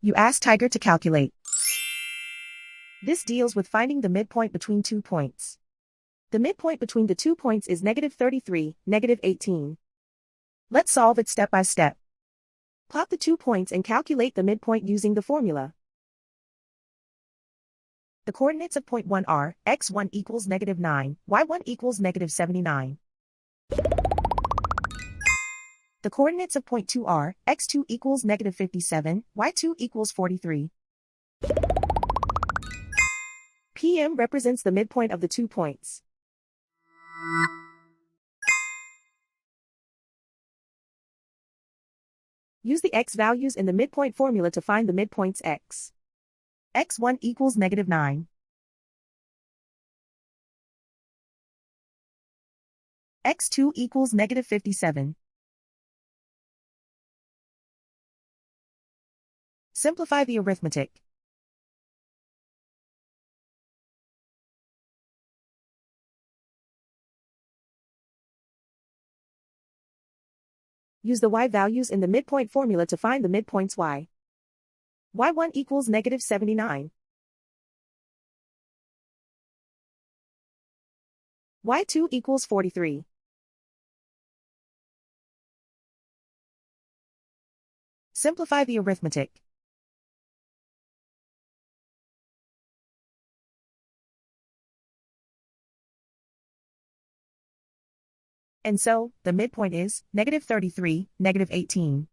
You ask Tiger to calculate. This deals with finding the midpoint between 2 points. The midpoint between the 2 points is -33, -18. Let's solve it step by step. Plot the 2 points and calculate the midpoint using the formula. The coordinates of point 1 are, x1 equals -9, y1 equals -79. The coordinates of point 2 are, x2 equals -57, y2 equals 43. PM represents the midpoint of the 2 points. Use the x values in the midpoint formula to find the midpoints x. x1 equals -9. x2 equals -57. Simplify the arithmetic. Use the y values in the midpoint formula to find the midpoints y. y1 equals -79. y2 equals 43. Simplify the arithmetic. And so, the midpoint is -33, -18.